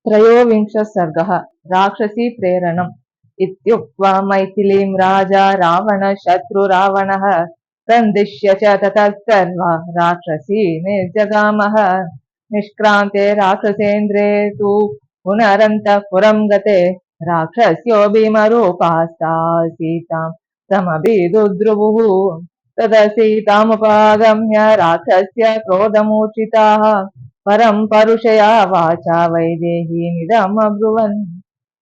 त्रयोविंशः सर्गः राक्षसी प्रेरणम् इत्युक्त्वा मैथिलीं राजा रावणः शत्रुरावणः सन्दिश्य च ततः सर्वा राक्षसी निर्जगामः निष्क्रान्ते राक्षसेन्द्रे तु पुनरन्तःपुरं गते राक्षस्यो भीमरूपास्ता सीतां समभिदुद्रुवुः तदा सीतामुपागम्य राक्षस्य क्रोधमूर्छिताः परं परुषया वाचा वैदेहीमिदमब्रुवन्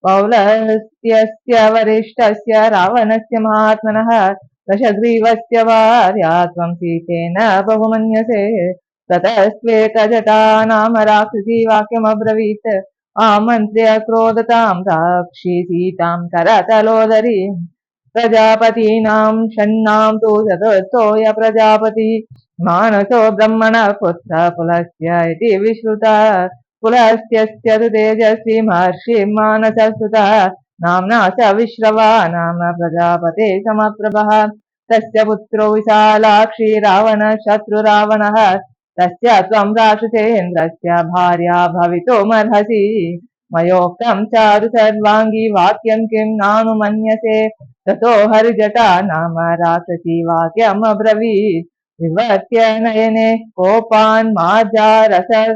पौलस्त्यस्य वरिष्ठस्य रावणस्य महात्मनः दशग्रीवस्य भार्या त्वं सीतेन बहुमन्यसे ततस्त्वेकजटा नाम राक्षसी वाक्यमब्रवीत् आमन्त्र्य क्रोधतां राक्षी सीतां करतलोदरीं प्रजापतीनां षण्णां तु चतुर्थोऽय प्रजापति मानसो ब्रह्मणः पुत्र पुलस्त्य इति विश्रुता पुलस्त्यस्य तु तेजस्वी महर्षि मानसस्तुतः नाम्ना स विश्रवा नाम प्रजापते समप्रभः तस्य पुत्रो विशालाक्षी रावणः शत्रुरावणः तस्य त्वं राक्षसेन्द्रस्य भार्या भवितुमर्हसि मयोक्तं चारु सर्वाङ्गी वाक्यं किं नानुमन्यसे ततो हरिजटा नाम राक्षसी वाक्यमब्रवीत् विवर्त्य नयने कोपान् मार्जारसदृशेक्षण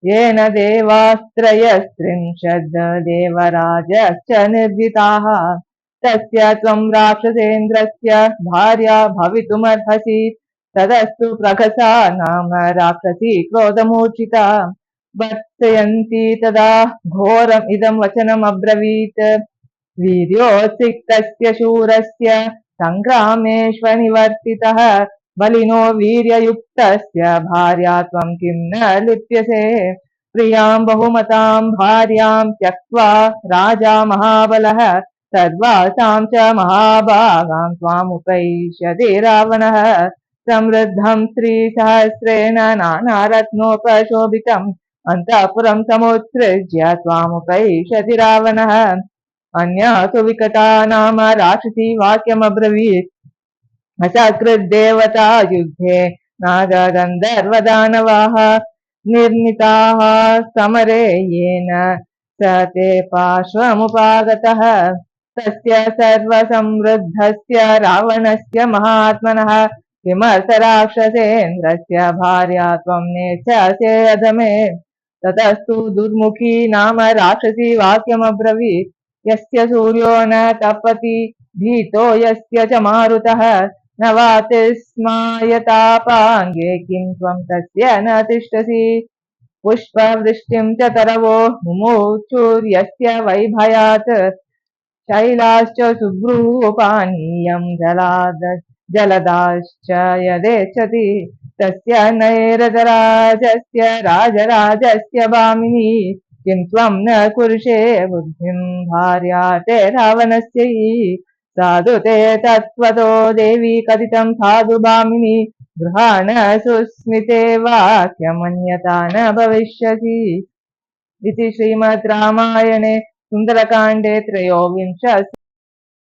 येन देवास्त्रयस्त्रिंशद् देवराजश्च निर्जिताः तस्य त्वं राक्षसेन्द्रस्य भार्या भवितुमर्हसि तदस्तु प्रकसा नाम राक्षसी क्रोधमूर्छिता भर्त्सयन्ती तदा घोरम् इदं वचनमब्रवीत् वीर्योत्सिक्तस्य शूरस्य सङ्ग्रामेष्वनिवर्तितः बलिनो वीर्ययुक्तस्य भार्या त्वं किं न लिप्यसे प्रियां बहुमतां भार्यां त्यक्त्वा राजा महाबलः सर्वासां च महाभागां त्वामुपैष्यति रावणः समृद्धं स्त्रीसहस्रेण नानारत्नोपशोभितम् अन्तःपुरं समुत्सृज्य त्वामुपैष्यति रावणः अन्या तु विकटा नाम राक्षसी वाक्यमब्रवीत् असकृद्देवता युद्धे नागगन्धर्वदानवाः निर्मिताः समरे येन स ते पार्श्वमुपागतः तस्य सर्वसमृद्धस्य रावणस्य महात्मनः किमर्थराक्षसेन्द्रस्य भार्या त्वं नेच्छसे अधमे ततस्तु दुर्मुखी नाम राक्षसी वाक्यमब्रवीत् यस्य सूर्यो न तपति भीतो यस्य च मारुतः न वातिस्मायतापाङ्गे किं त्वं तस्य न तिष्ठसि पुष्पवृष्टिं च तरवो मुमुक्षुर्यस्य वैभयात् शैलाश्च सुभ्रूपानीयं जलदाश्च यदेच्छति तस्य नैरजराजस्य राजराजस्य भामिनी किं त्वं न कुरुषे बुद्धिं भार्या ते रावणस्य साधु ते तत्त्वतो देवी कथितं साधु भामिनी गृहाण सुस्मिते वाक्यमन्यता न भविष्यति इति श्रीमद् रामायणे सुन्दरकाण्डे त्रयोविंशः